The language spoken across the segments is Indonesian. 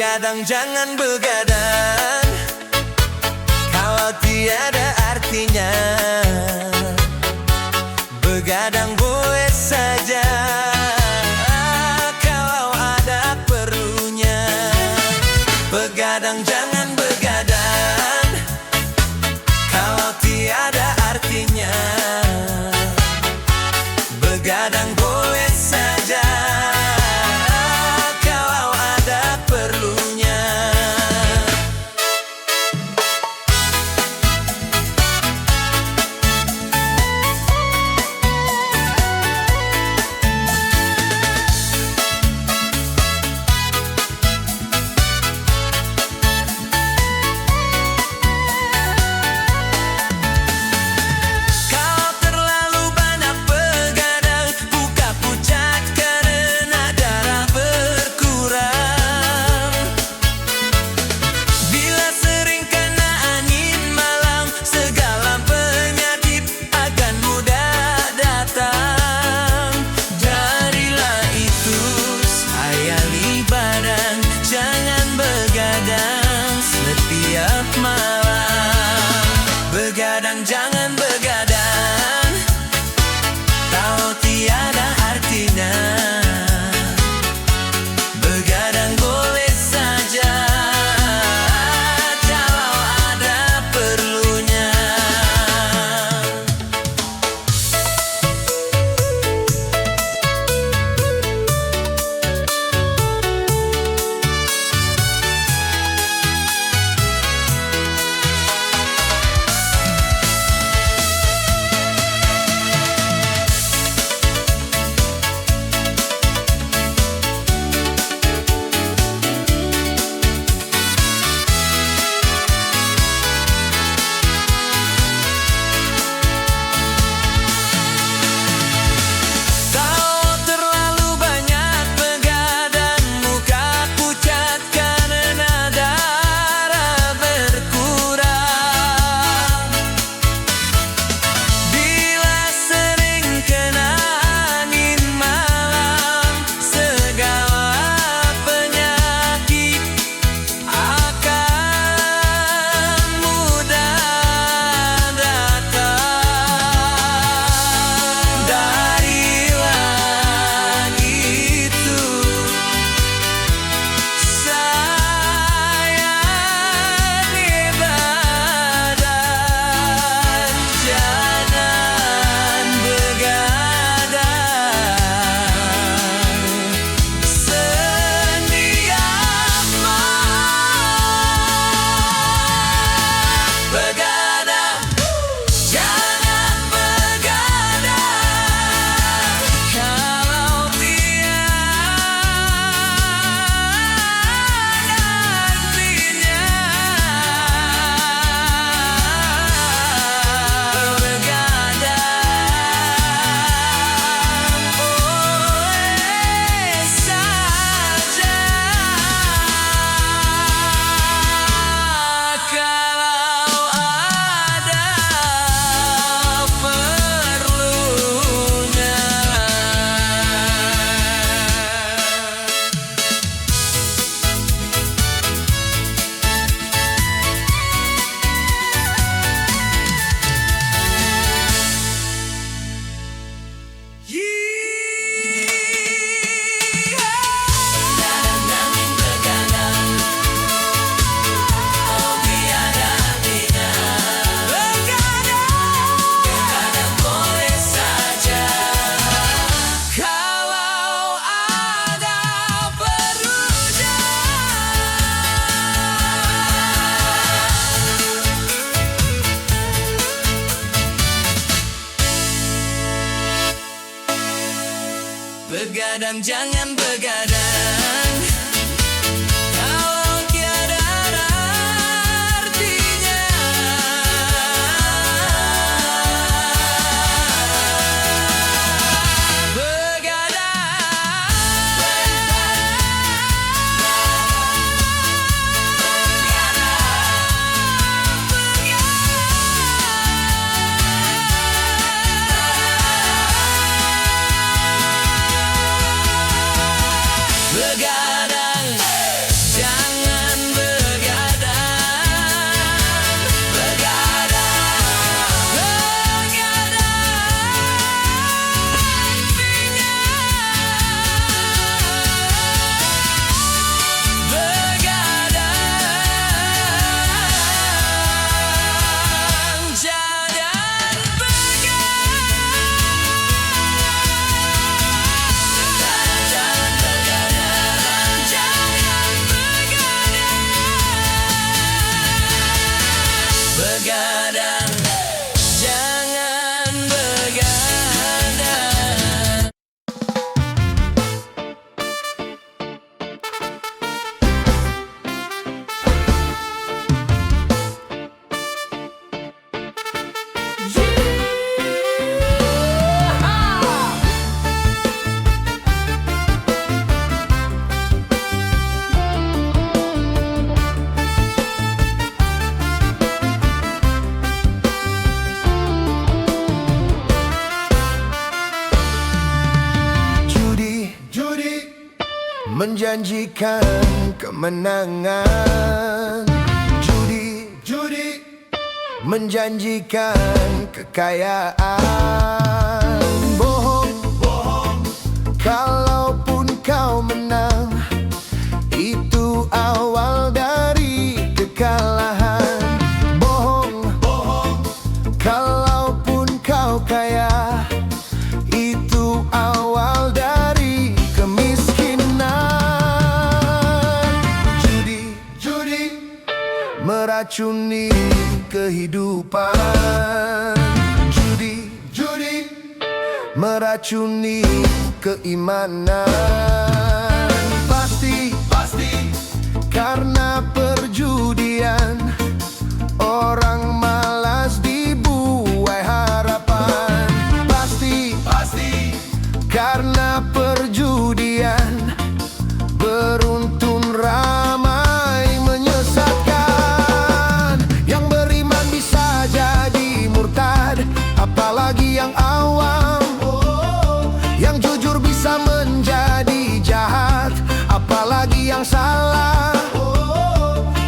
Begadang jangan begadang, kalau tiada artinya. Begadang boleh saja, kalau ada perlunya. Begadang jangan begadang, kalau tiada artinya. Begadang boleh saja, kalau ada perlunya. Begadang jangan begadang, kalau tiada artinya. Begadang boleh saja, kalau ada perlunya. Begadang jangan begadang, kalau tiada artinya. Begadang menjanjikan kemenangan. Judi menjanjikan kekayaan. Bohong, kalaupun kau menang, itu awal dari kekalahan. Bohong, kalaupun kau kaya, itu awal dari kemiskinan. Judi meracuni kehidupan. Judi meracuni keimanan. Pasti karena perjudian, orang malas dibuai harapan. Pasti karena perjudian, beruntun ramai menyesatkan. Yang beriman bisa jadi murtad, apalagi yang awam. Yang jujur bisa menjadi jahat, apalagi yang salah.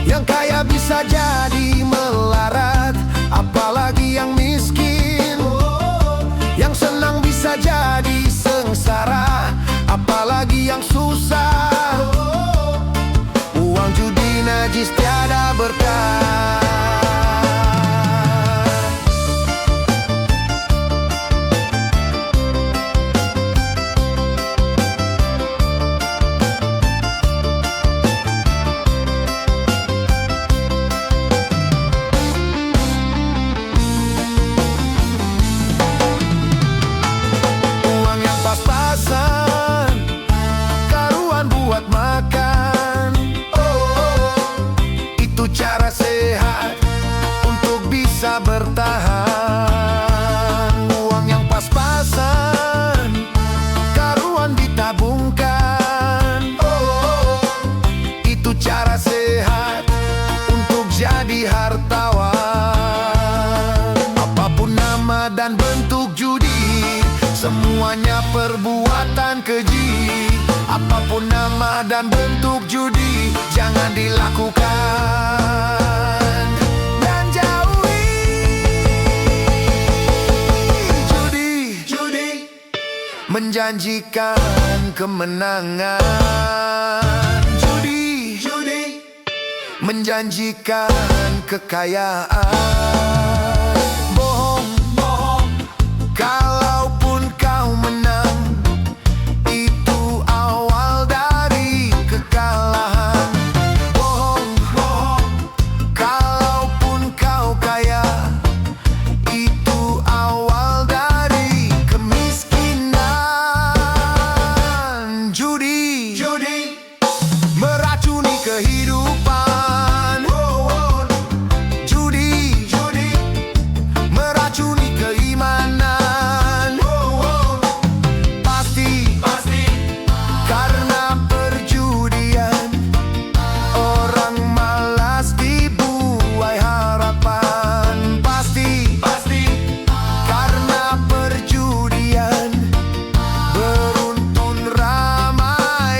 Yang kaya bisa jadi melarat, apalagi yang miskin. Yang senang bisa jadi sengsara, apalagi yang susah. Uang judi najis tiada berkah. Pas-pasan, karuan buat makan. Itu cara sehat untuk bisa bertahan. Uang yang pas-pasan, karuan ditabungkan. Itu cara sehat untuk jadi hartawan. Apapun nama dan bentuk judi, semuanya perbuatan keji. Apapun nama dan bentuk judi, jangan dilakukan dan jauhi. Judi menjanjikan kemenangan. Judi menjanjikan kekayaan. Bohong, kalaupun kau menang, itu awal dari kekalahan. Bohong, kalaupun kau kaya, itu awal dari kemiskinan. Judi meracuni kehidupan. Judi meracuni keimanan. Pasti karena perjudian, orang malas dibuai harapan. Pasti karena perjudian, beruntun ramai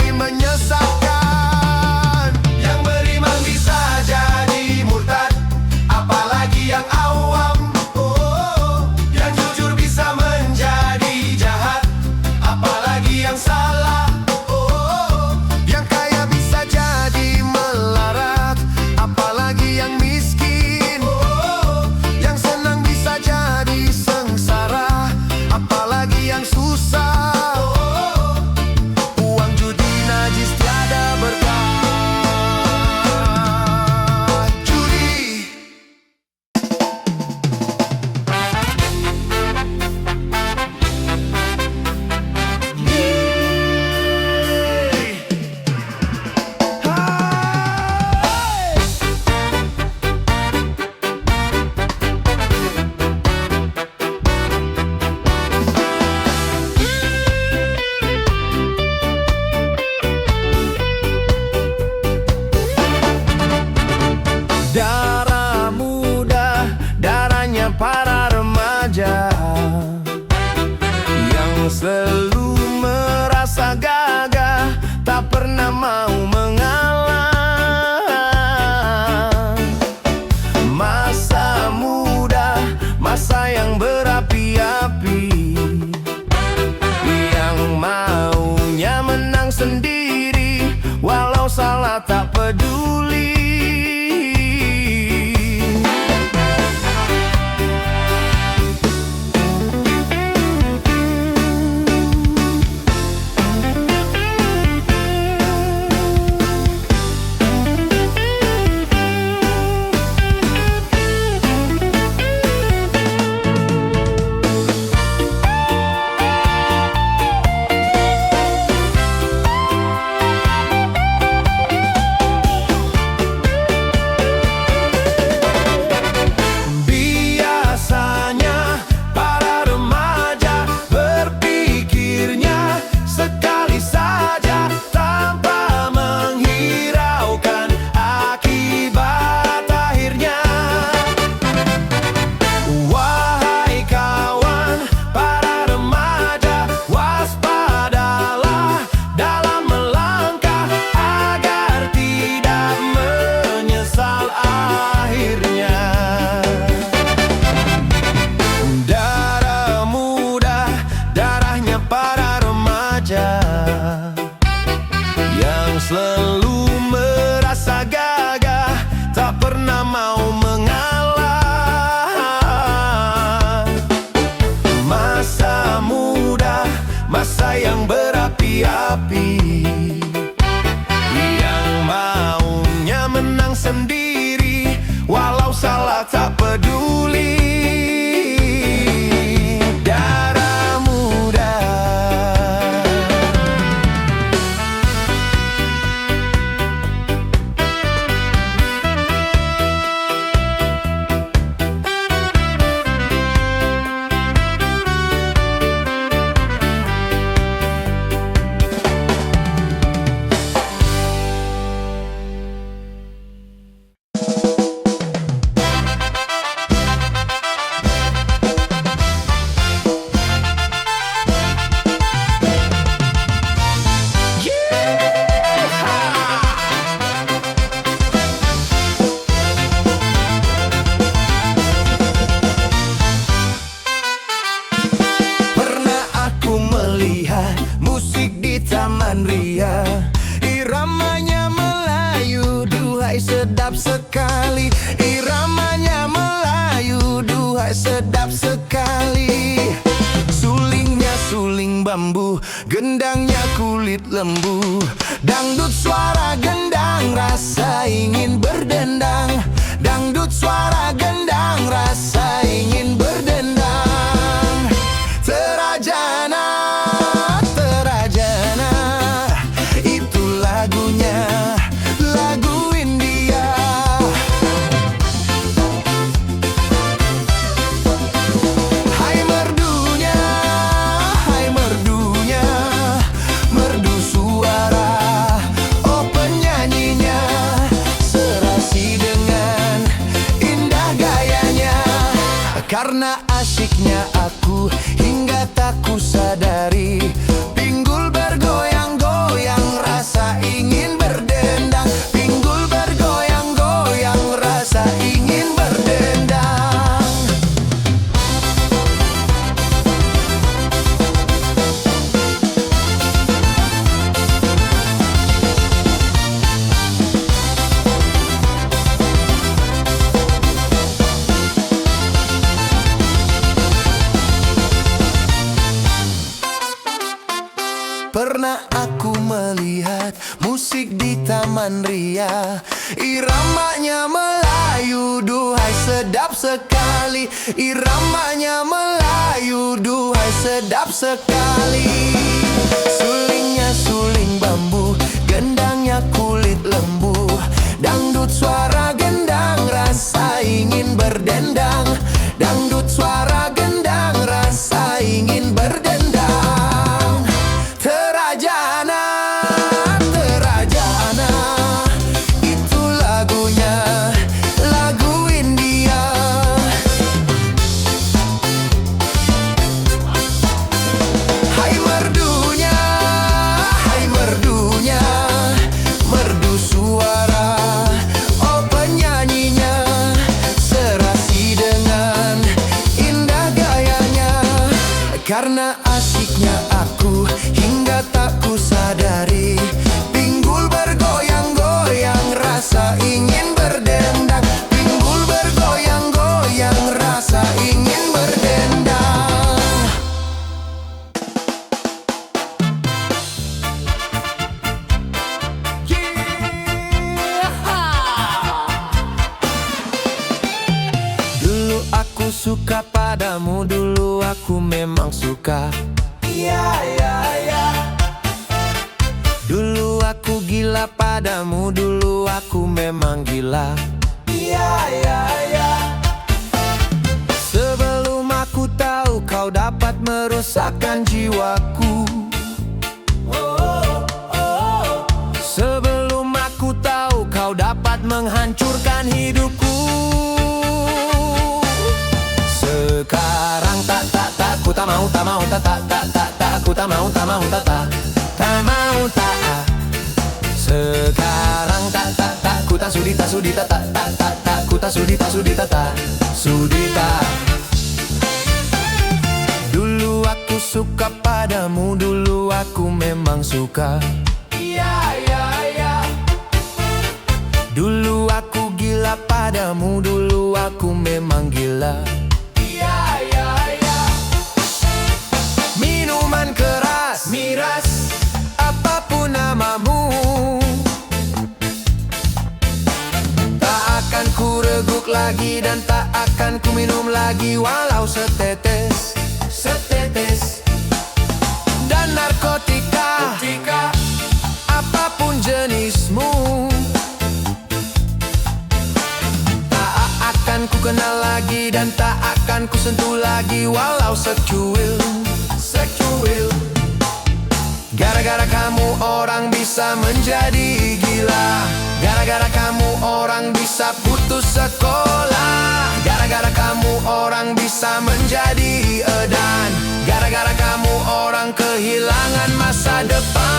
salah tak peduli. Selalu merasa gagah, tak pernah mau mengalah. Masa muda, masa yang berapi-api, yang maunya menang sendiri, walau salah tak peduli. Darah muda. Musik di Taman Ria, iramanya Melayu, duhai sedap sekali. Iramanya Melayu, duhai sedap sekali. Sulingnya suling bambu, gendangnya kulit lembu. Dangdut suara gendang, rasa ingin berdendang. Dangdut suara gendang, rasa ingin berdendang. Terajana, lagu India. Hai merdunya, merdu suara. Oh penyanyinya, serasi dengan indah gayanya. Karena asyiknya aku hingga tak kusadari, pinggul bergoyang-goyang, rasa ingin berdendang. Pinggul bergoyang-goyang, rasa ingin berdendang. Pernah aku melihat musik di Taman Ria, iramanya Melayu, duhai sedap sekali. Iramanya Melayu, duhai sedap sekali. Sulingnya suling bambu, gendangnya kulit lembu. Dangdut suara gendang, rasa ingin berdendang. Dangdut suara gendang, rasa ingin berdendang. Itu lagunya, lagu India. Hai merdunya, merdu suara. Oh penyanyinya, serasi dengan indah gayanya. Karena asyiknya aku hingga tak kusadari, pinggul bergoyang suka padamu, dulu aku memang suka. Dulu aku gila padamu, dulu aku memang gila. Sebelum aku tahu kau dapat merusakkan jiwaku. Sebelum aku tahu kau dapat menghancurkan hidupku. Sekarang tak ku tak mau ku tak mau tak mau sekarang tak ku tak sudi ku tak sudi sudita. Dulu aku suka padamu, dulu aku memang suka. Dulu aku gila padamu, dulu aku memang gila. Minuman keras, miras, apapun namamu, tak akan ku reguk lagi dan tak akan ku minum lagi, walau setetes, setetes. Dan narkotika, apapun jenismu, tak akan ku kenal lagi dan tak akan ku sentuh lagi, walau secuil. Gara-gara kamu orang bisa menjadi gila. Gara-gara kamu orang bisa putus sekolah. Gara-gara kamu orang bisa menjadi edan. Gara-gara kamu orang kehilangan masa depan.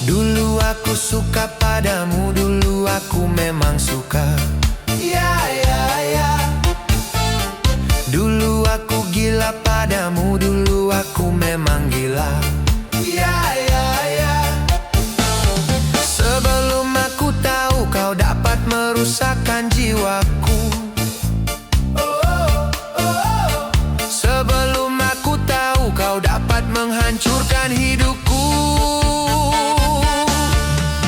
Dulu aku suka padamu, dulu aku memang suka. Dulu aku gila padamu, dulu aku memang gila. Sebelum aku tahu kau dapat merusakkan jiwaku. Sebelum aku tahu kau dapat menghancurkan hidupku.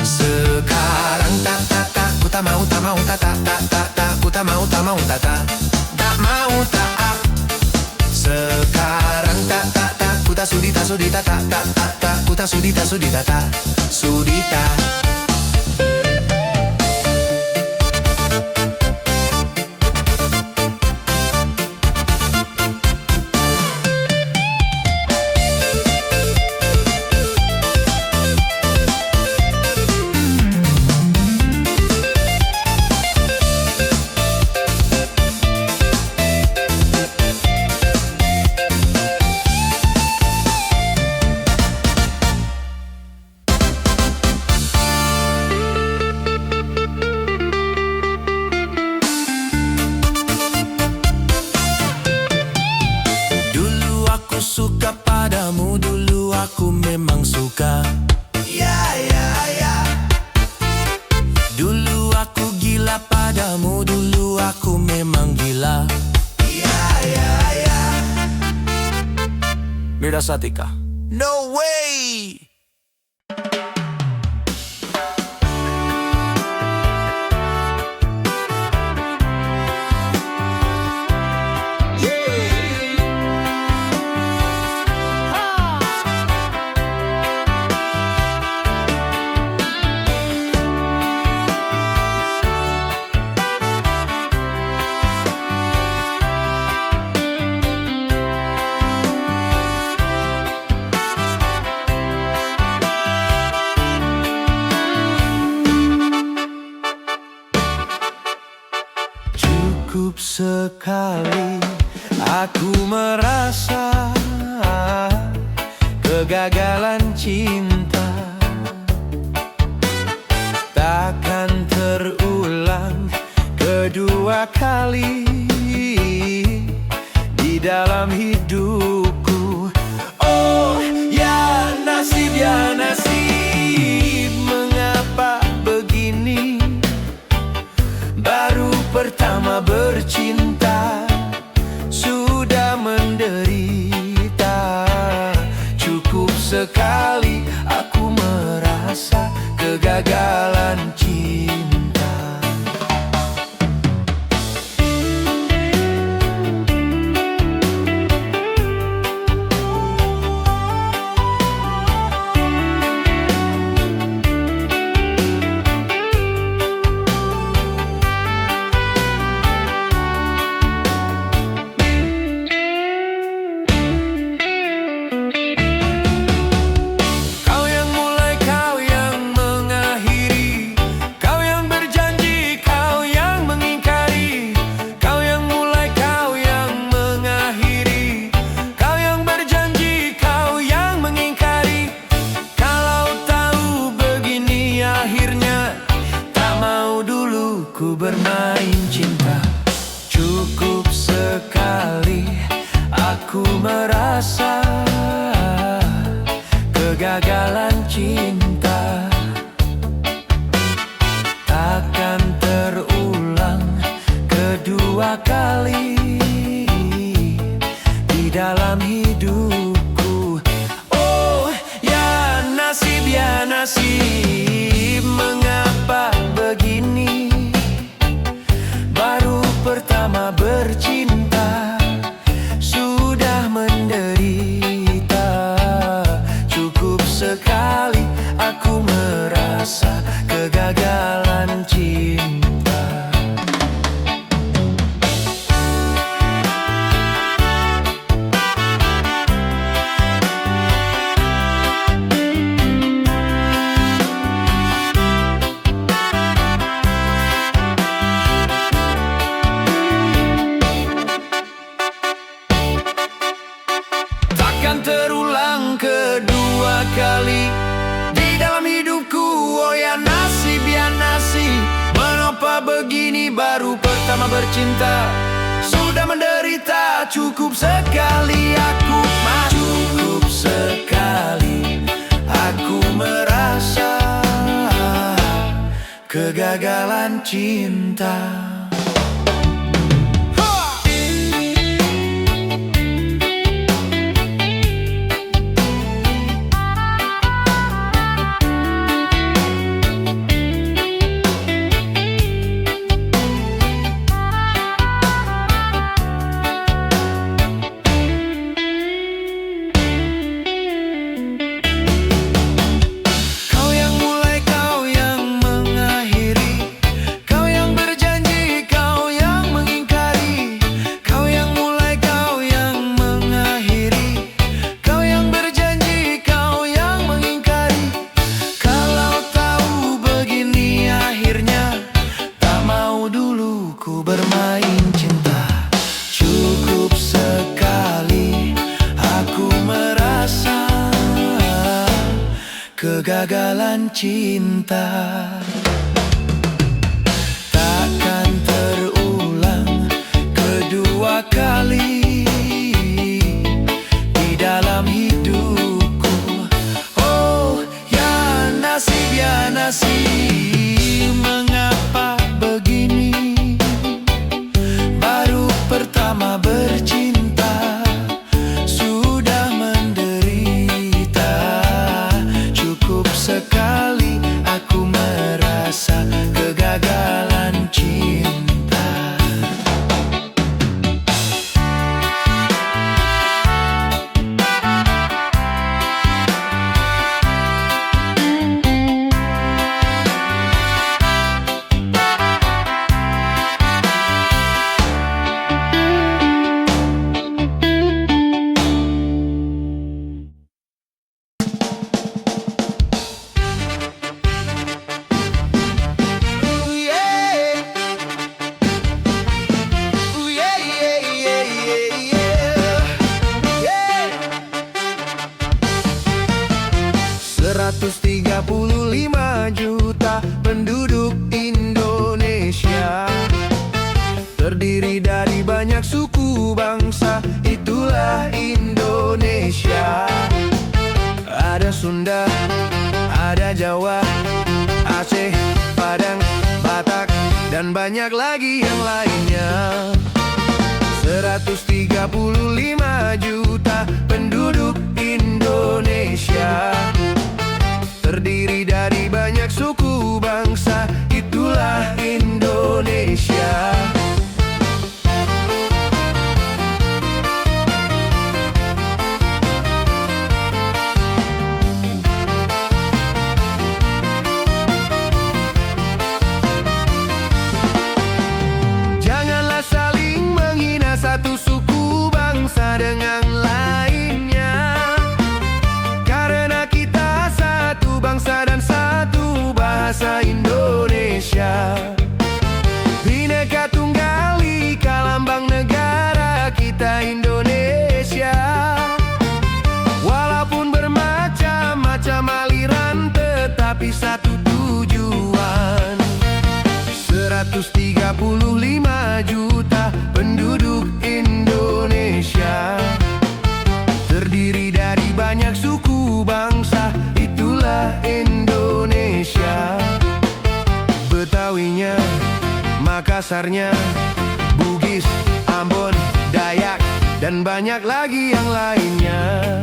Sekarang ku tak mau ku tak mau tak mau tak. Sekarang ku tak sudi ku tak sudita sudita. Suka padamu, dulu aku memang suka. Dulu aku gila padamu, dulu aku memang gila. Mira Satika. No way! Cukup sekali aku merasa kegagalan cinta takkan terulang kedua kali di dalam hidupku. Oh ya nasib, mengapa begini? Baru pertama bercinta sudah menderita. Cukup sekali aku merasa kegagalan cinta. cinta takkan terulang kedua kali di dalam hidupku. Oh ya nasib, mengapa begini? Baru pertama bercinta sudah menderita. Cukup sekali aku merasa kegagalan cinta. Takkan terulang kedua kali di dalam hidupku. Oh ya nasib, mengapa begini? Baru pertama bercinta sudah menderita. Cukup sekali aku cukup sekali aku merasa kegagalan cinta. Bermain cinta, cukup sekali aku merasa kegagalan cinta. Takkan terulang kedua kali di dalam hidupku. Oh ya nasib, mengapa begini? Pertama bercinta sudah menderita. Cukup sekali aku merasa kegagalan cinta. Lima juta penduduk Indonesia, terdiri dari banyak suku bangsa, itulah Indonesia. Ada Sunda, ada Jawa, Aceh, Padang, Batak, dan banyak lagi yang lainnya. 135 juta penduduk Indonesia, terdiri dari banyak suku bangsa, itulah Indonesia. Janganlah saling menghina satu suku bangsa dengan lainnya, karena kita satu bangsa dan satu bahasa Indonesia. Bhinneka Tunggal Ika, lambang negara kita Indonesia. Walaupun bermacam-macam aliran, tetapi satu tujuan. 135 juta penduduk Indonesia, terdiri dari banyak suku bangsa, itulah itulah Indonesia. Betawinya, Makassarnya, Bugis, Ambon, Dayak, dan banyak lagi yang lainnya.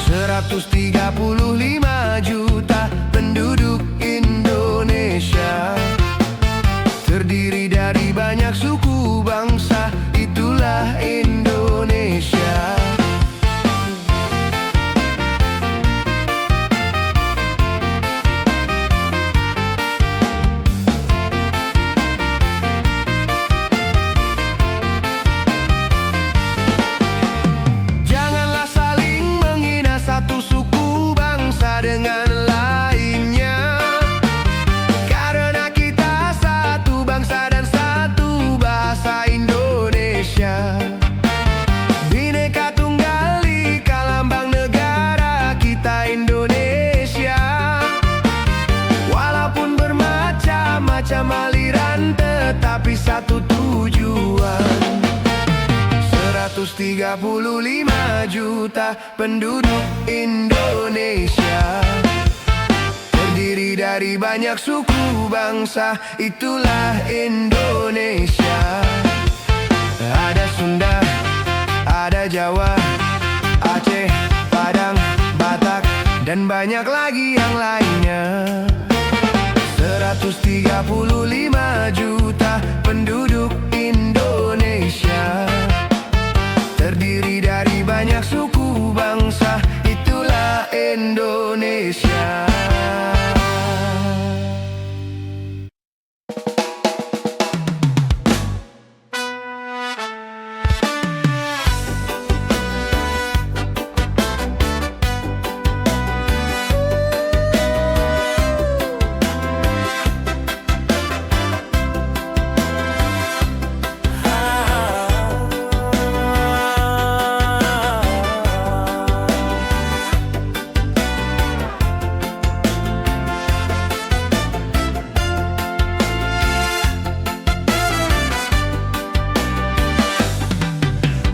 135 juta penduduk Indonesia, terdiri dari banyak suku bangsa, itulah Indonesia. Janganlah saling menghina satu suku bangsa dengan lainnya, karena kita satu bangsa dan satu bahasa Indonesia. Bhinneka Tunggal Ika, lambang negara kita Indonesia. Walaupun bermacam-macam aliran, tetapi satu tujuan. 135 juta penduduk Indonesia, terdiri dari banyak suku bangsa, itulah Indonesia. Ada Sunda, ada Jawa, Aceh, Padang, Batak, dan banyak lagi yang lainnya. 135 juta penduduk Indonesia, terdiri dari banyak suku bangsa, itulah Indonesia.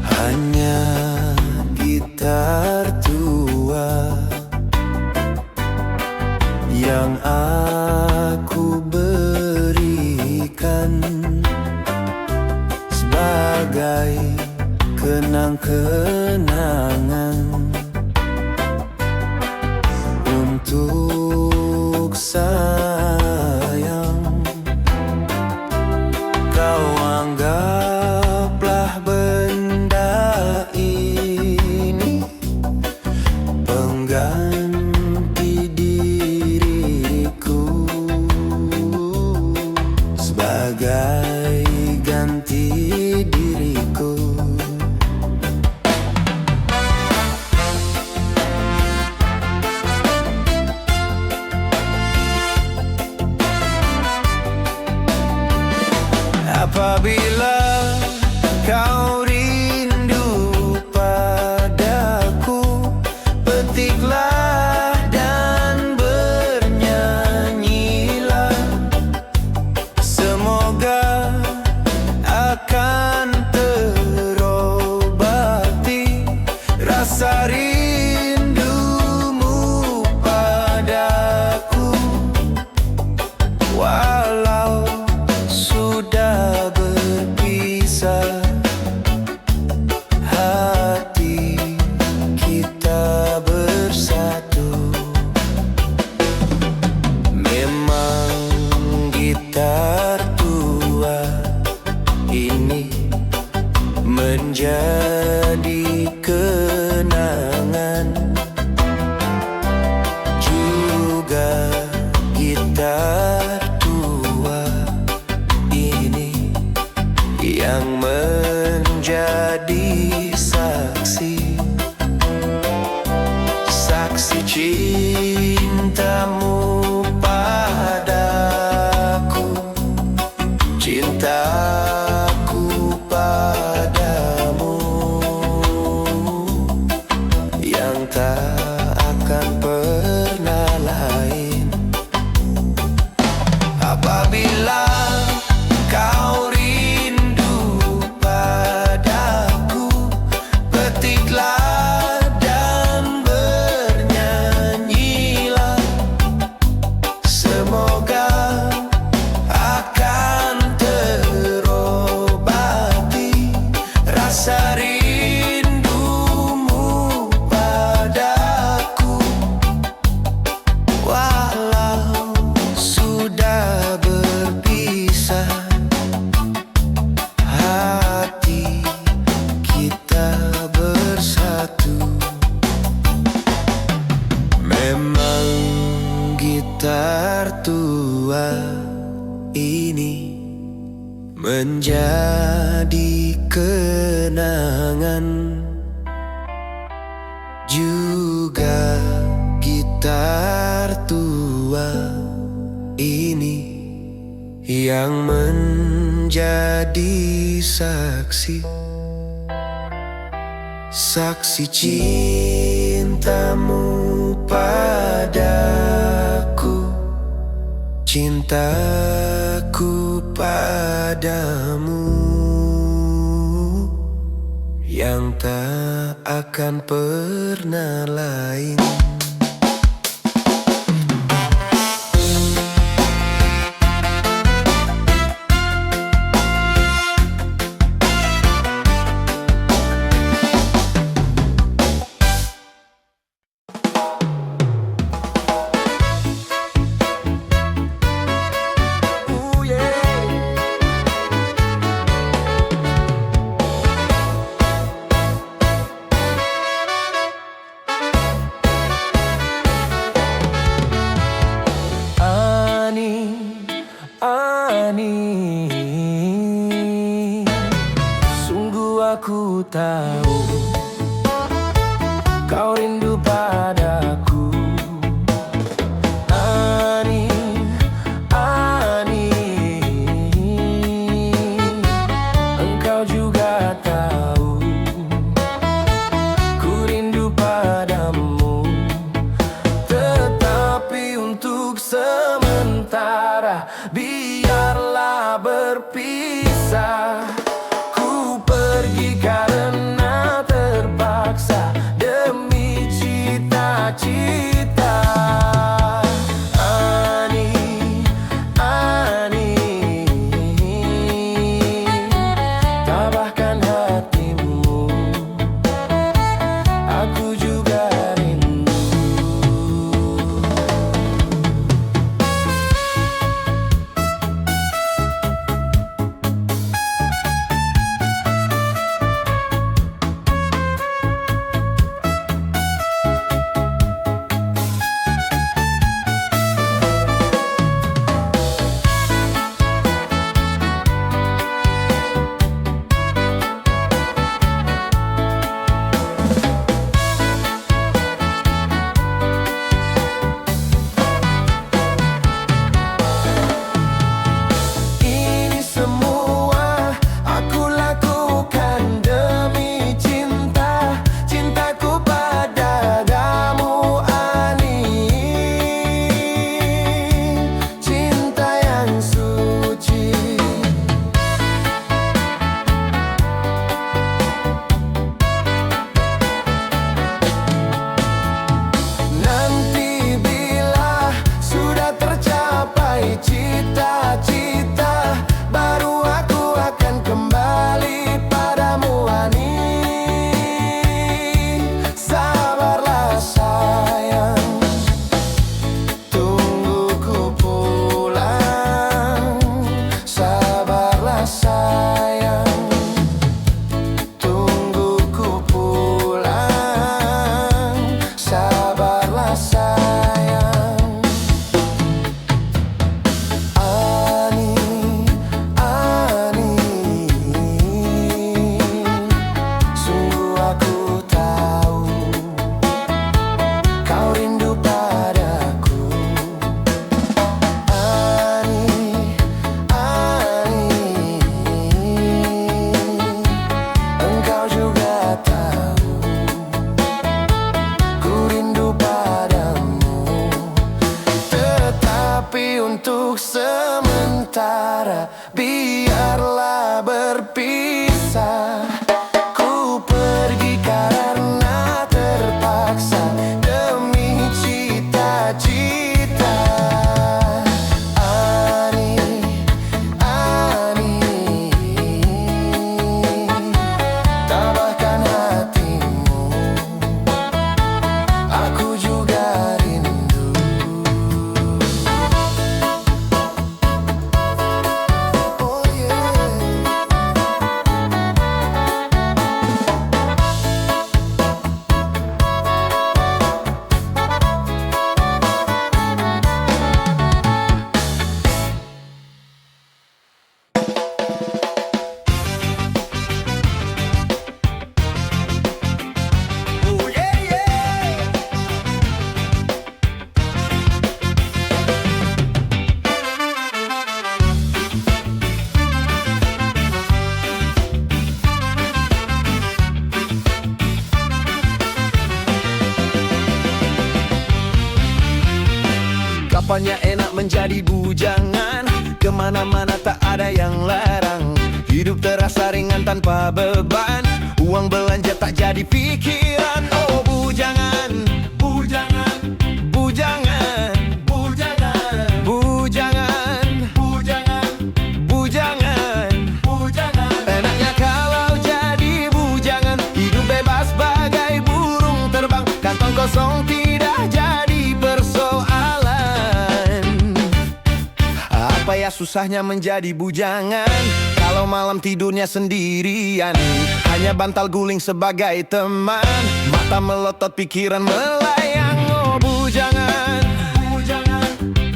Hanya gitar tua yang aku berikan sebagai kenang-kenangan untuk sayang. Kau anggaplah benda ini pengganti diriku, sebagai ganti diriku. Apabila kau rindu padaku, petiklah dan bernyanyilah. Semoga akan terobati rasa rindumu padaku. Walau sudah berpisah, hati kita bersatu. Memang gitar tua ini menjadi kenangan, juga gitar tua ini yang menjadi saksi, saksi cintamu padaku, cintaku padamu, yang tak akan pernah lain. Apabila kau rindu padaku, petiklah dan bernyanyilah. tua ini menjadi kenangan. Juga gitar tua ini yang menjadi saksi cintamu padaku, cintaku padamu yang tak akan pernah lain. Kapannya enak menjadi bujangan, kemana-mana tak ada yang larang. Hidup terasa ringan tanpa beban, uang belanja tak jadi pikiran. Oh bujangan, bujangan, bujangan, bujangan, bujangan, bujangan, bujangan, bujangan. Enaknya kalau jadi bujangan, hidup bebas bagai burung terbang, kantong kosong tidak jadi persoalan. Apa ya susahnya menjadi bujangan, kalau malam tidurnya sendirian, hanya bantal guling sebagai teman, mata melotot pikiran melayang. Oh bujangan, bujangan,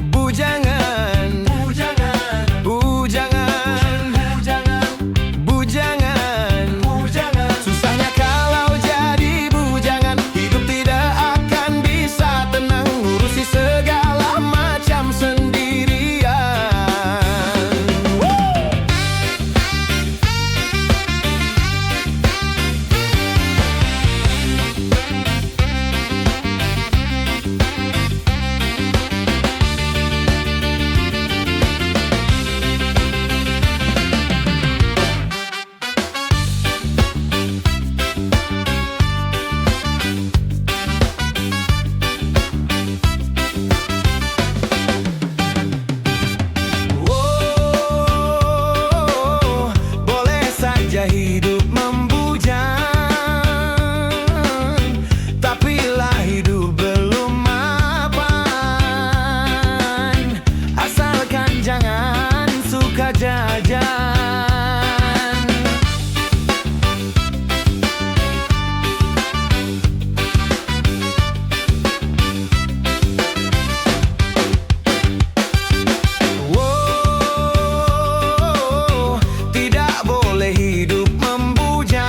bujangan, bujangan, bujangan, bujangan, bujangan, bujangan. Susahnya kalau jadi bujangan, hidup tidak akan bisa tenang, ngurusi segala macam sendirian. Hidup membujang, tapi lah hidup belum mapan, asalkan jangan suka jajan. Tidak boleh hidup membujang,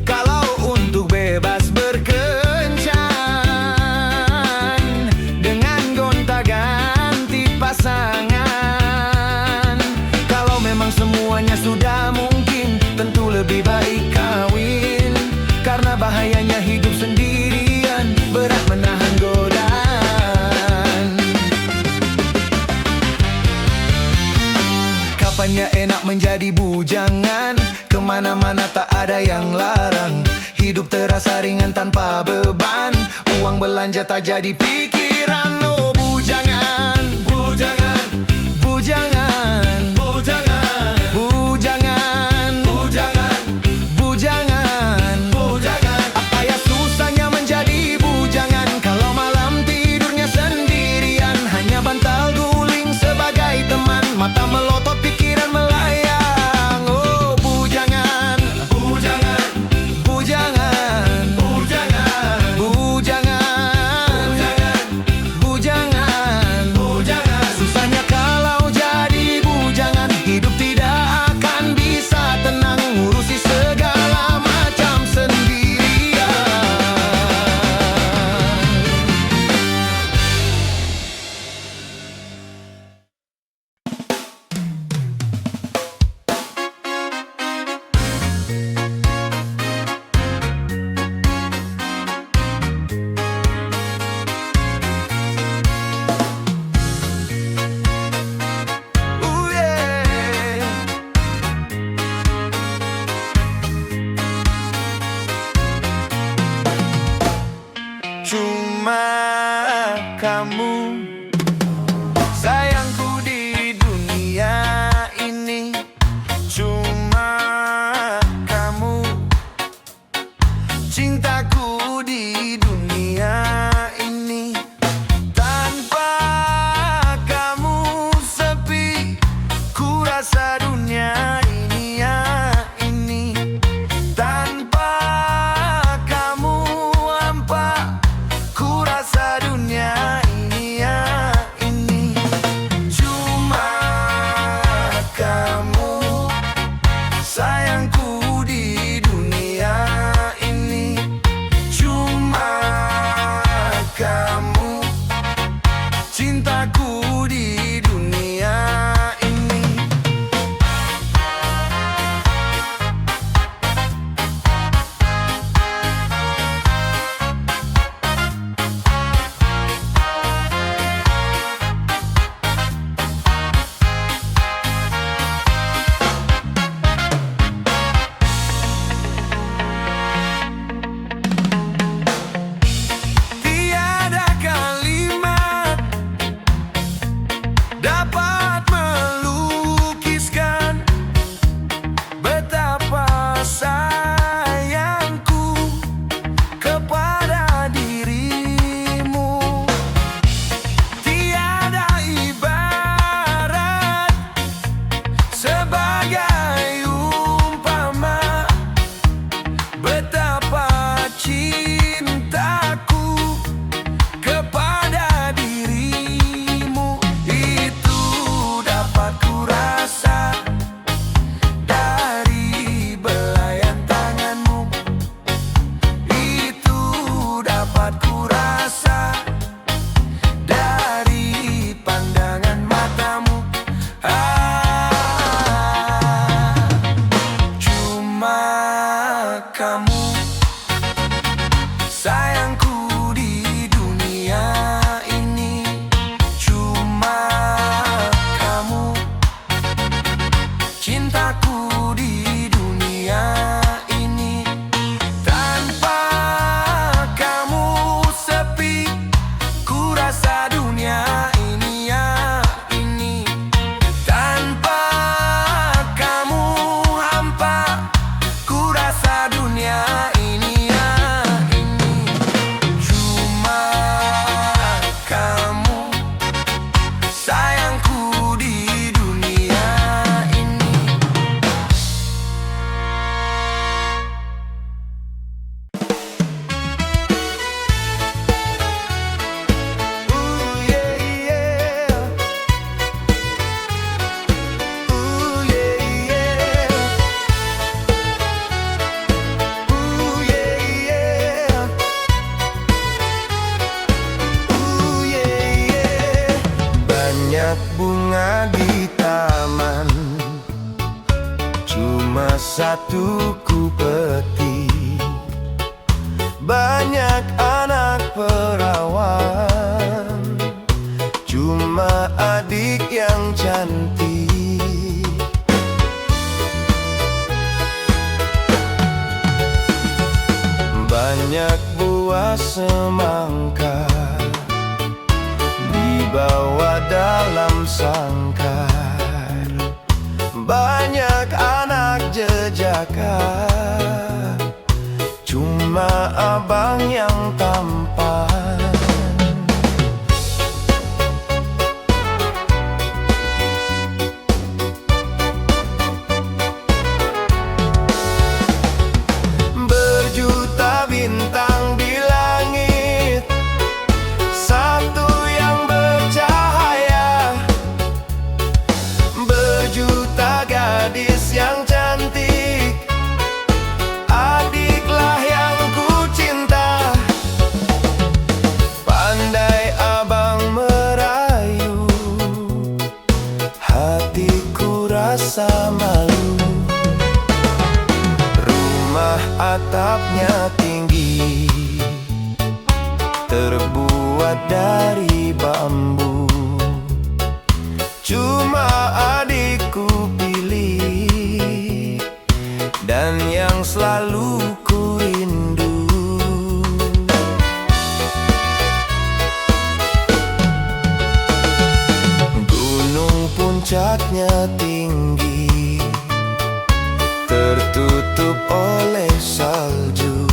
kalau untuk bebas berkencan dengan gonta-ganti pasangan. Kalau memang semuanya sudah mungkin, tentu lebih baik kawin, karena bahayanya hidup sendirian, berat menahan godaan. Kapannya enak menjadi bujangan, kemana-mana tak ada yang larang. Hidup terasa ringan tanpa beban, uang belanja tak jadi pikiran. Oh bujangan, bujangan, bujangan, bujangan, bujangan, bujangan, bujangan, bujangan. Apa ya susahnya menjadi bujangan, kalau malam tidurnya sendirian, hanya bantal guling sebagai teman, mata melotot pikiran melayang. Oh bujangan, bujangan, bujangan, bujangan, bujangan, bujangan, bujangan. Susahnya kalau jadi bujangan, hidup tidak akan bisa tenang, ngurusi segala macam sendirian. Cuma kamu sayangku di dunia ini, cuma kamu cintaku di dunia ini. Tanpa kamu sepi, ku rasa dunia ini ya ini. Tanpa kamu hampa, ku rasa dunia ini ya ini. Cuma kamu sayangku di dunia ini, satu ku petik. Banyak anak perawan, cuma adik yang cantik. Banyak buah semangka dibawa dalam sangkar. Banyak anak jejaka, cuma abang yang tampan. Berjuta bintang di langit, satu yang bercahaya. Berjuta gadis yang cantik, adiklah yang ku cinta. Pandai abang merayu, hatiku rasa malu. Rumah atapnya tinggi, terbuat dari bambu. Cuma adikku pilih, dan yang selalu ku rindu. Gunung puncaknya tinggi, tertutup oleh salju.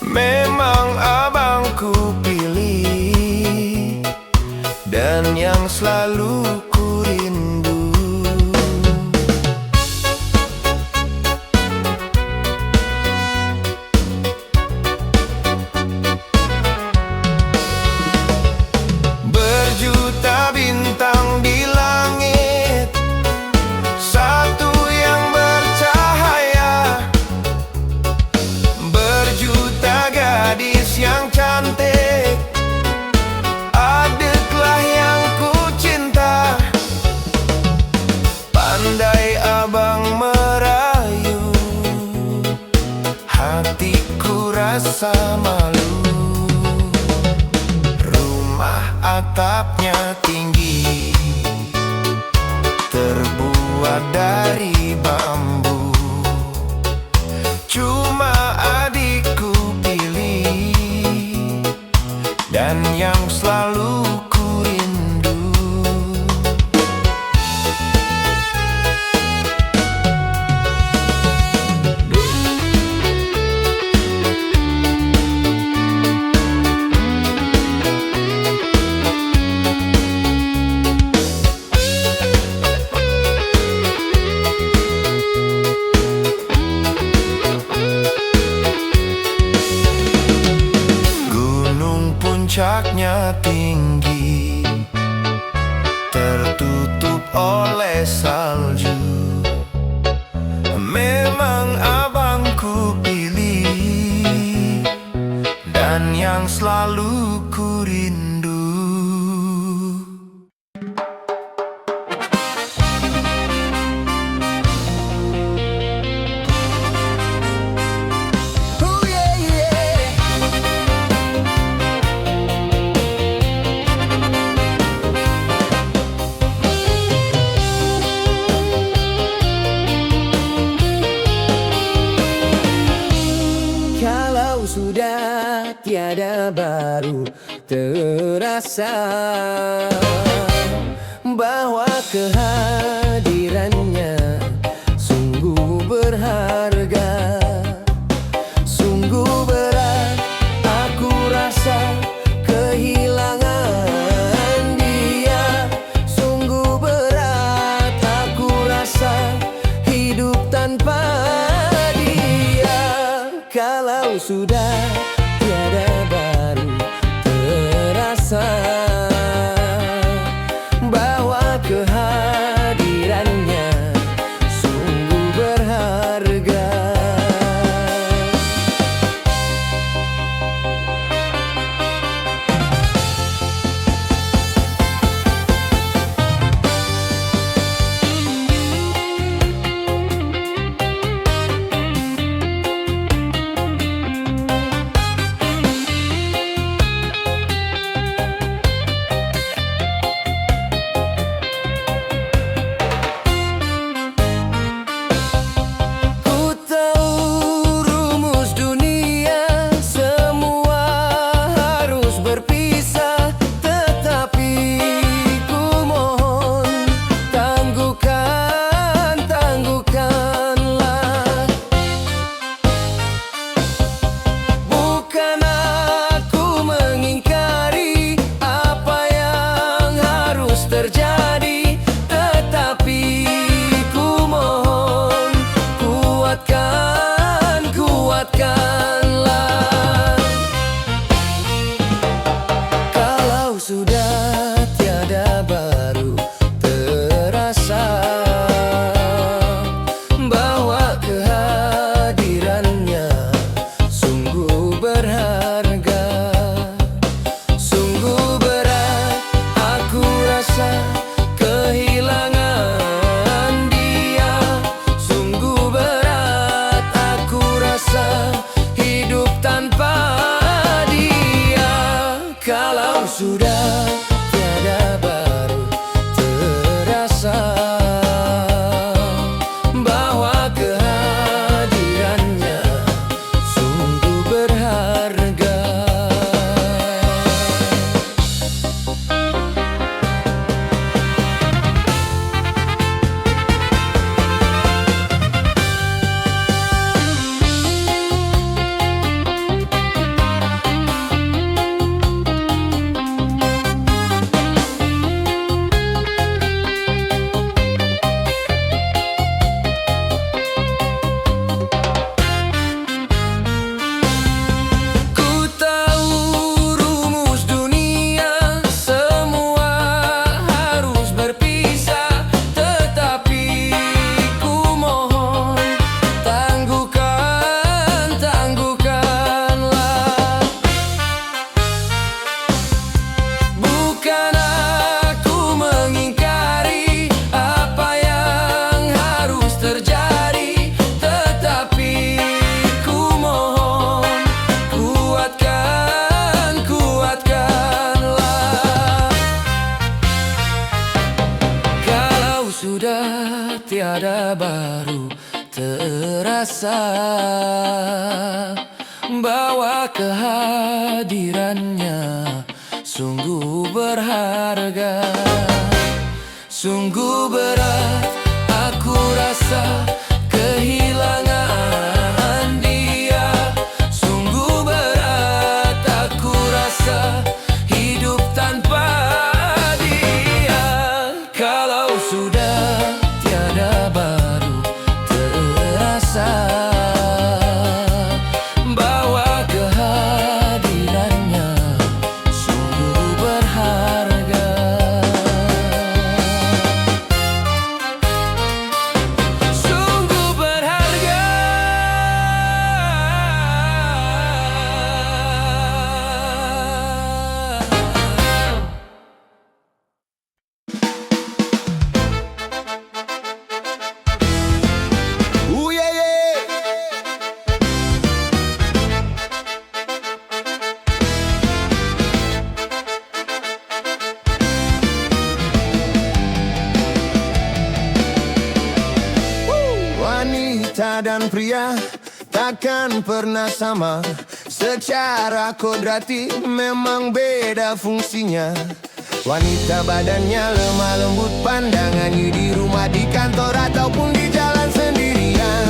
Memang abangku pilih, dan yang selalu ku rindu. Berjuta bintang di langit, satu yang bercahaya. Berjuta gadis yang cantik, adiklah yang ku cinta. Pandai abang merayu, hatiku rasa malu. Rumah atapnya tinggi, terbuat dari bambu. Cuma adikku pilih, dan yang selalu ku rindu. Gunung puncaknya tinggi, tertutup oleh salju. Memang abangku pilih, dan yang selalu ku rindu. Oh yeah, yeah. Kalau sudah tiada baru terasa bahwa kehadirannya sungguh berharga. Sungguh berat aku rasa kehilangan dia. Sungguh berat aku rasa hidup tanpa dia. Kalau sudah tiada baru terasa bahwa kehadirannya sungguh berharga. terasa bahwa kehadirannya sungguh berharga. Sungguh berat aku rasa kehilangan dia. Sungguh berat aku rasa hidup tanpa dia. Kalau sudah tiada baru terasa bahwa kehadirannya sungguh berharga. Sungguh berharga. Yeah, yeah. Wanita dan pria takkan pernah sama. Secara kodrati memang beda fungsinya. Wanita badannya lemah lembut, pandangannya di rumah, di kantor ataupun di jalan sendirian.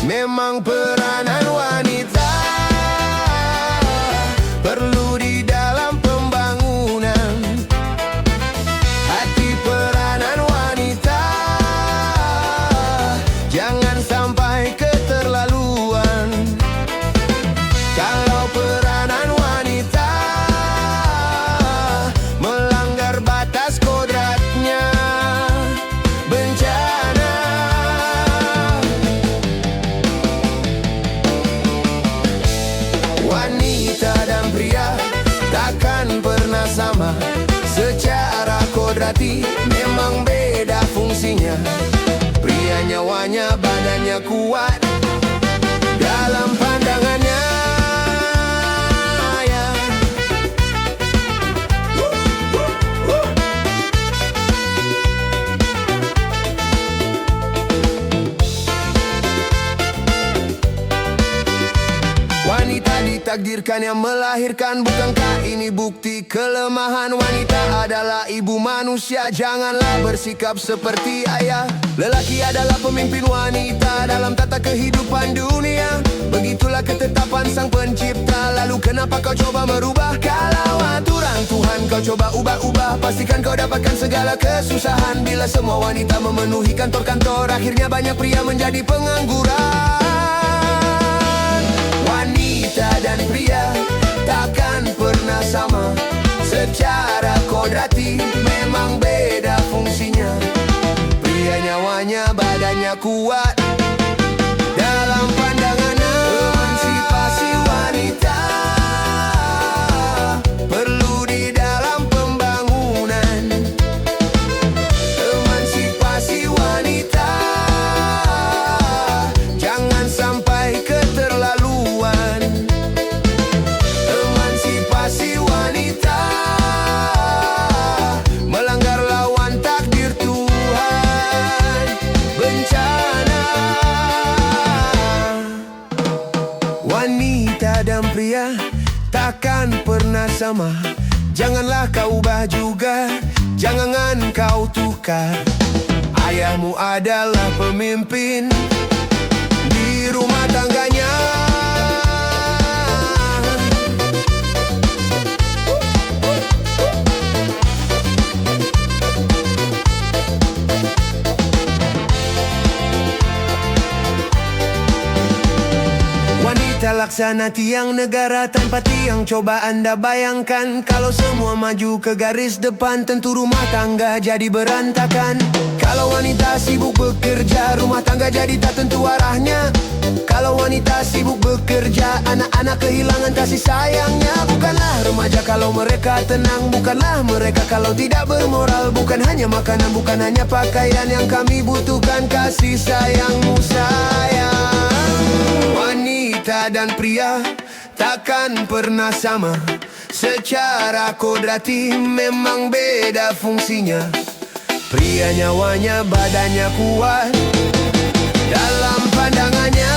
Memang peranan wanita perlu di dalam pembangunan. Hati peranan wanita jangan sampai keterlaluan. Kalau peranan wanita melanggar batas kodratnya, bencana. Wanita dan pria takkan pernah sama. Secara kodrati memang beda fungsinya. Pria nyawanya, badannya kuat dalam pandangannya, ya. Wanita ditakdirkan yang melahirkan, bukankah ini bukti kelemahan? Wanita adalah ibu manusia, janganlah bersikap seperti ayah. Lelaki adalah pemimpin wanita dalam tata kehidupan dunia. Begitulah ketetapan sang pencipta. Lalu kenapa kau coba merubah? Kalau aturan Tuhan kau coba ubah-ubah, pastikan kau dapatkan segala kesusahan. Bila semua wanita memenuhi kantor-kantor, akhirnya banyak pria menjadi pengangguran. Wanita dan pria takkan pernah sama. Secara kodrati memang beda fungsinya. Pria nyawanya, badannya kuat dalam pandangannya. Emansipasi wanita perlu di dalam pembangunan. Emansipasi wanita jangan sampai keterlaluan. Emansipasi wanita melanggar lawan takdir Tuhan, bencana. Wanita dan pria takkan pernah sama. Janganlah kau ubah juga, jangan kau tukar. Ayahmu adalah pemimpin di rumah tangganya. Wanita laksana tiang negara tanpa tiang. Coba Anda bayangkan kalau semua maju ke garis depan, tentu rumah tangga jadi berantakan. Kalau wanita sibuk bekerja, rumah tangga jadi tak tentu arahnya. Kalau wanita sibuk bekerja, anak-anak kehilangan kasih sayangnya. Bukanlah remaja kalau mereka tenang, bukanlah mereka kalau tidak bermoral. Bukan hanya makanan, bukan hanya pakaian yang kami butuhkan, kasih sayangmu sayang. Wanita dan pria takkan pernah sama. Secara kodrati memang beda fungsinya. Pria nyawanya, badannya kuat dalam pandangannya.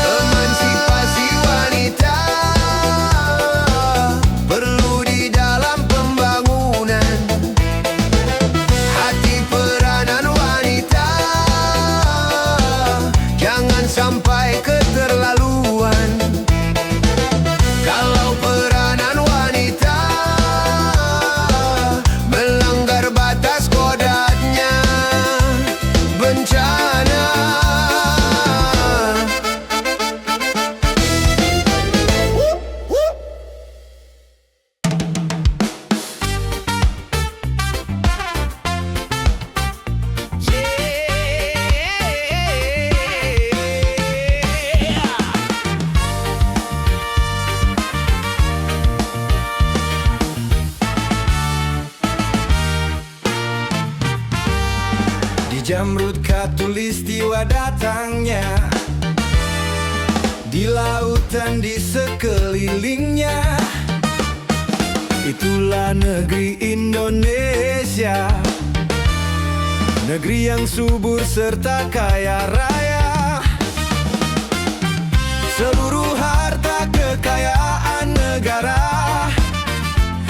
Jamrud khatulistiwa datangnya, di lautan di sekelilingnya. Itulah negeri Indonesia, negeri yang subur serta kaya raya. Seluruh harta kekayaan negara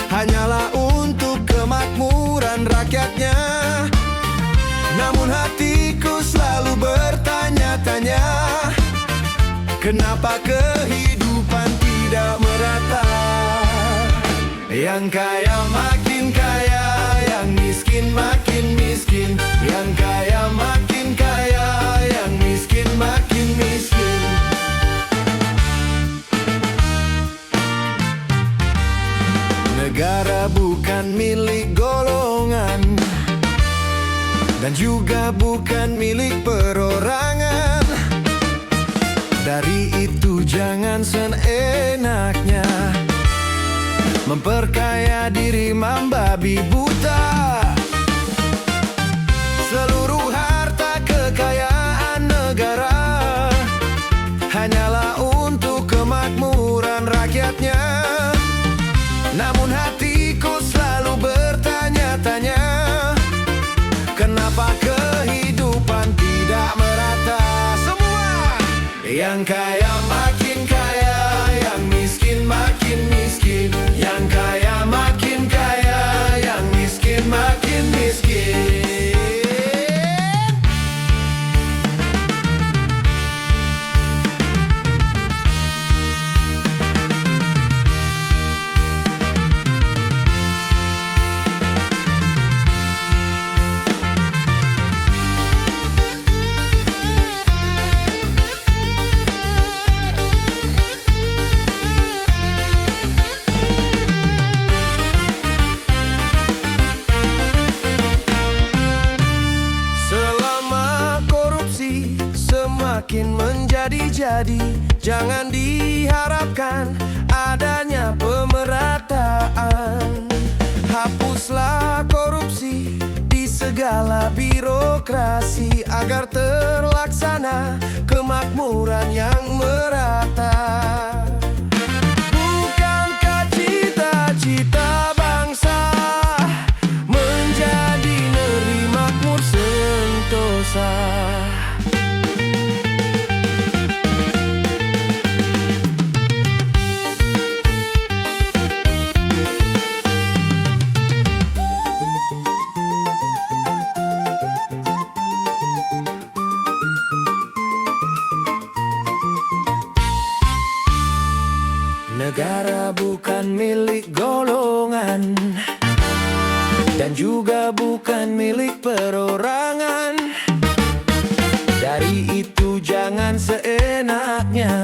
hanyalah untuk kemakmuran rakyatnya. Namun hatiku selalu bertanya-tanya, kenapa kehidupan tidak merata? Yang kaya makin kaya, yang miskin makin miskin. Yang kaya makin kaya, yang miskin makin miskin. Negara bukan milik golongan, dan juga bukan milik perorangan. Dari itu jangan seenaknya memperkaya diri membabi buta. Seluruh harta kekayaan negara hanyalah untuk kemakmuran rakyatnya. Namun hatiku selalu bertanya-tanya, kenapa kehidupan tidak merata? Semua yang kaya makin kaya, yang miskin makin miskin. Yang kaya makin kaya, yang miskin makin miskin. Semakin menjadi-jadi, jangan diharapkan adanya pemerataan. Hapuslah korupsi di segala birokrasi, agar terlaksana kemakmuran yang merata. Bukankah cita-cita bangsa menjadi negeri makmur sentosa? Negara bukan milik golongan, dan juga bukan milik perorangan. Dari itu jangan seenaknya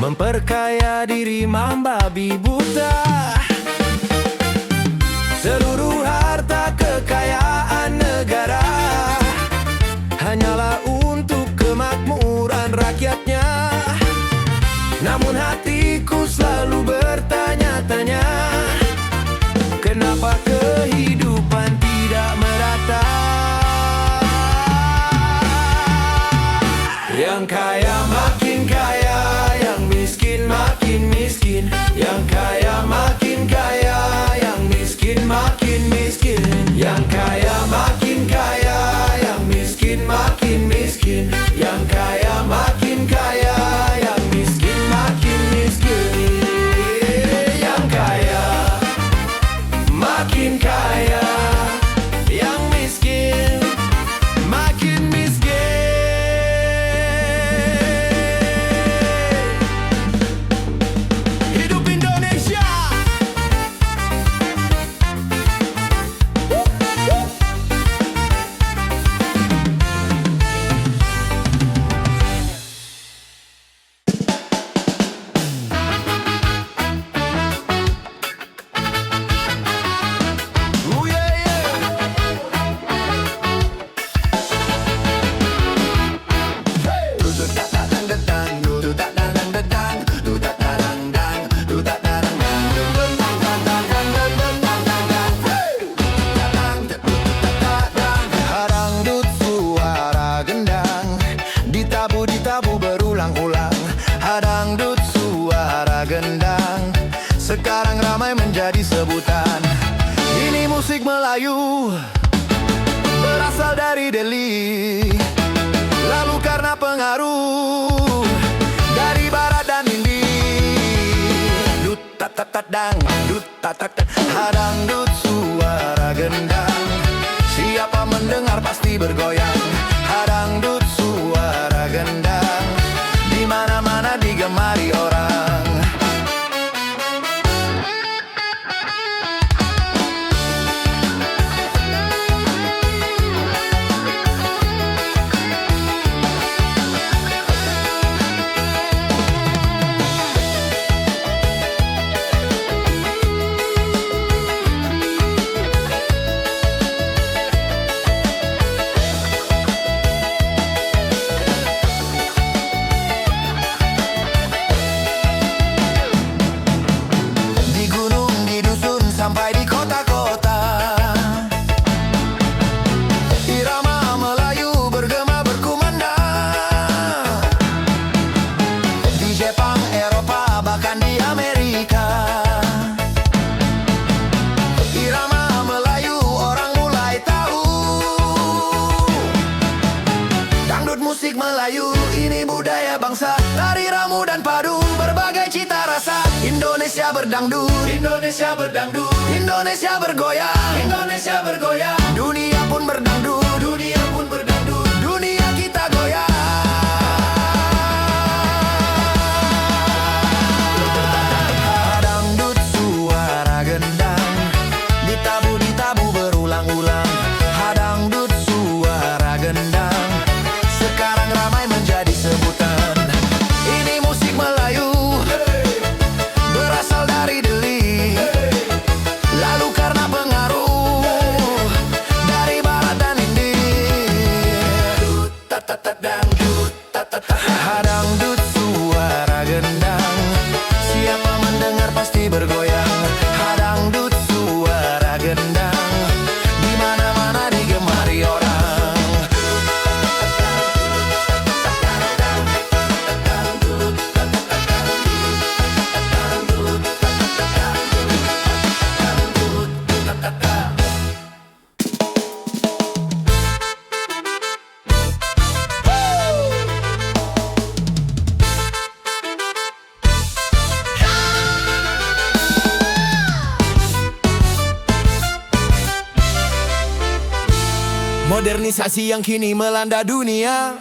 memperkaya diri membabi buta. Seluruh harta kekayaan negara hanyalah untuk kemakmuran rakyatnya. Namun hatiku selalu bertanya-tanya, kenapa kehidupan tidak merata? Yang kaya makin kaya, yang miskin makin miskin. Yang kaya makin kaya, yang miskin makin miskin. Yang kaya makin kaya, yang miskin makin miskin. Yang kaya makin kaya, yang miskin makin miskin. Yang kaya makin kaya, yang miskin makin miskin. Hidup Indonesia! sekarang ramai menjadi sebutan. Ini musik Melayu, berasal dari Delhi, lalu karena pengaruh dari barat dan Indi. Dut tat tat tat dang, dut tat tat tat, hadangdut suara gendang. Siapa mendengar pasti bergoyang. Hadangdut suara gendang, di mana-mana digemari orang. Sampai di kota-kota, irama Melayu bergema berkumandang. Di Jepang, Eropa, bahkan di Amerika, irama Melayu orang mulai tahu. Dangdut musik Melayu, ini budaya bangsa. Tari, ramu dan padu, berbagai cita rasa. Indonesia berdangdut, Indonesia berdangdut, Indonesia bergoyang, Indonesia bergoyang. Dunia pun berdangdut, dunia pun berdangdut, dunia kita goyang. Dangdut suara gendang, ditabu berulang-ulang. Hadangdut suara gendang, sekarang ramai menjadi sebutan. Ini musik Melayu, berasal dari Delhi, lalu karena pengaruh dari barat dan Indi. Dut tat tat tat dangdut tat tat tat, hadangdut suara gendang. Siapa mendengar pasti bergoyang. Hadangdut suara gendang, di mana-mana digemari orang. Modernisasi yang kini melanda dunia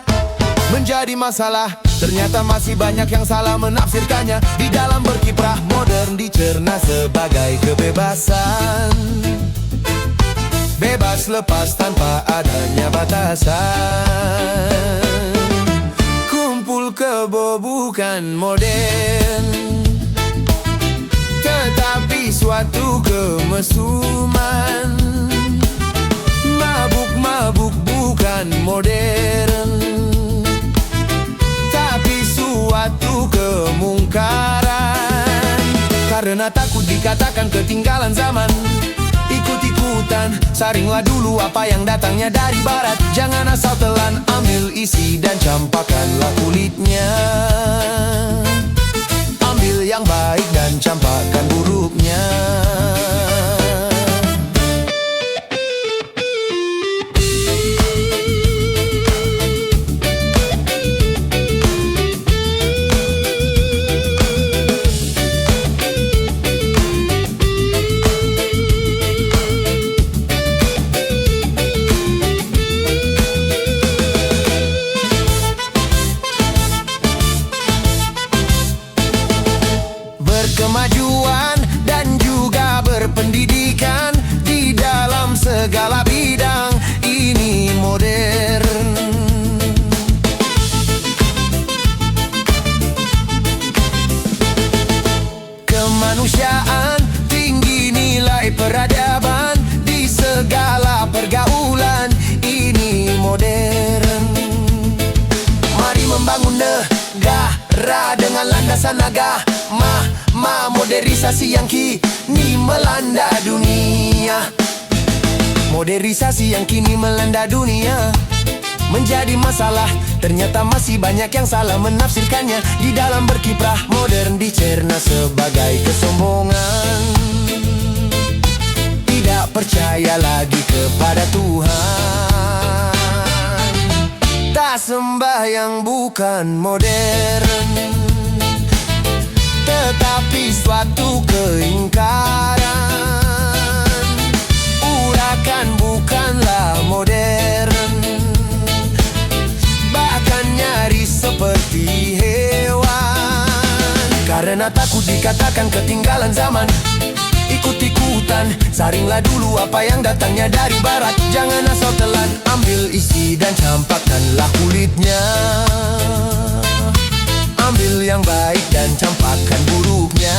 menjadi masalah. Ternyata masih banyak yang salah menafsirkannya. Di dalam berkiprah modern dicerna sebagai kebebasan, bebas lepas tanpa adanya batasan. Kumpul kebo bukan modern, tetapi suatu kemesuman. Mabuk-mabuk bukan modern, tapi suatu kemungkaran. Karena takut dikatakan ketinggalan zaman, ikut-ikutan, saringlah dulu apa yang datangnya dari barat. Jangan asal telan, ambil isi dan campakkanlah kulitnya. Ambil yang baik dan campakkan buruknya. Kemajuan dan juga berpendidikan di dalam segala bidang, ini modern. Kemanusiaan, tinggi nilai peradaban di segala pergaulan, ini modern. Mari membangun negara dengan landasan agama. Modernisasi yang kini melanda dunia, modernisasi yang kini melanda dunia menjadi masalah. Ternyata masih banyak yang salah menafsirkannya. Di dalam berkiprah modern dicerna sebagai kesombongan. percaya lagi kepada Tuhan. Tak sembahyang bukan modern, tetapi suatu keingkaran. Urakan bukanlah modern, bahkan nyaris seperti hewan. Karena takut dikatakan ketinggalan zaman, ikut-ikutan, saringlah dulu apa yang datangnya dari barat. Jangan asal telan, ambil isi dan campakkanlah kulitnya. Ambil yang baik dan campakkan buruknya.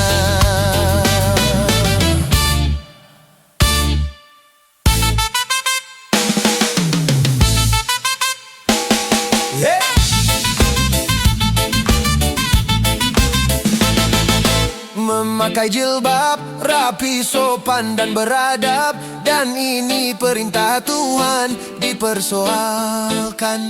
Memakai jilbab, rapi, sopan dan beradab, dan ini perintah Tuhan dipersoalkan.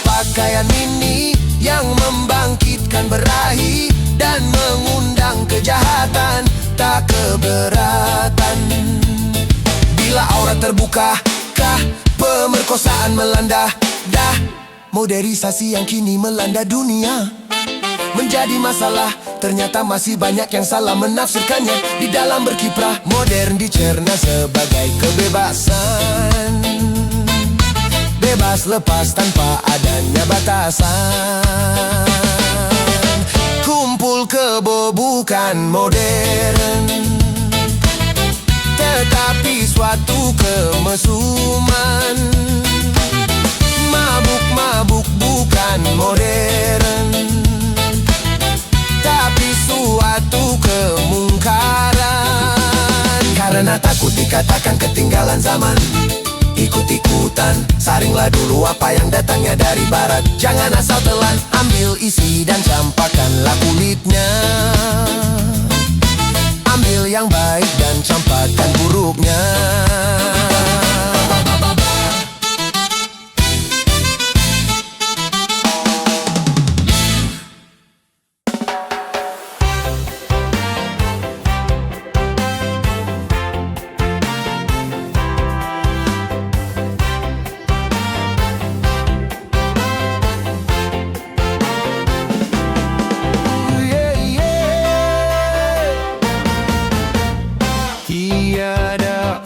Pakaian ini yang membangkitkan berahi dan mengundang kejahatan, tak keberatan. Bila aurat terbuka, kah pemerkosaan melanda? Dah modernisasi yang kini melanda dunia menjadi masalah. Ternyata masih banyak yang salah menafsirkannya. Di dalam berkiprah, modern dicerna sebagai kebebasan, bebas lepas tanpa adanya batasan. Kumpul kebo bukan modern, tetapi suatu kemesuman. Mabuk-mabuk bukan modern, tapi suatu kemungkaran. Karena takut dikatakan ketinggalan zaman, ikut-ikutan, saringlah dulu apa yang datangnya dari barat. Jangan asal telan, ambil isi dan campakkanlah kulitnya. Ambil yang baik dan campakkan buruknya. Tiada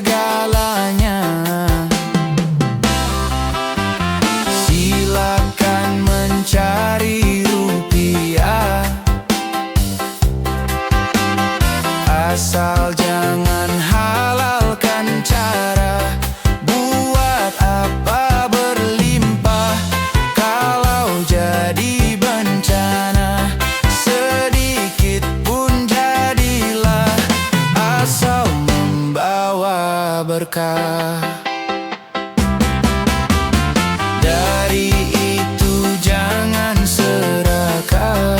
segalanya. Silakan mencari rupiah, asal jangan halalkan cara. Buat apa berlimpah kalau jadi bencana? Sedikit pun jadilah, asal membawa berkah. Dari itu jangan serakah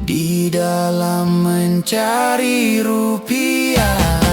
di dalam mencari rupiah.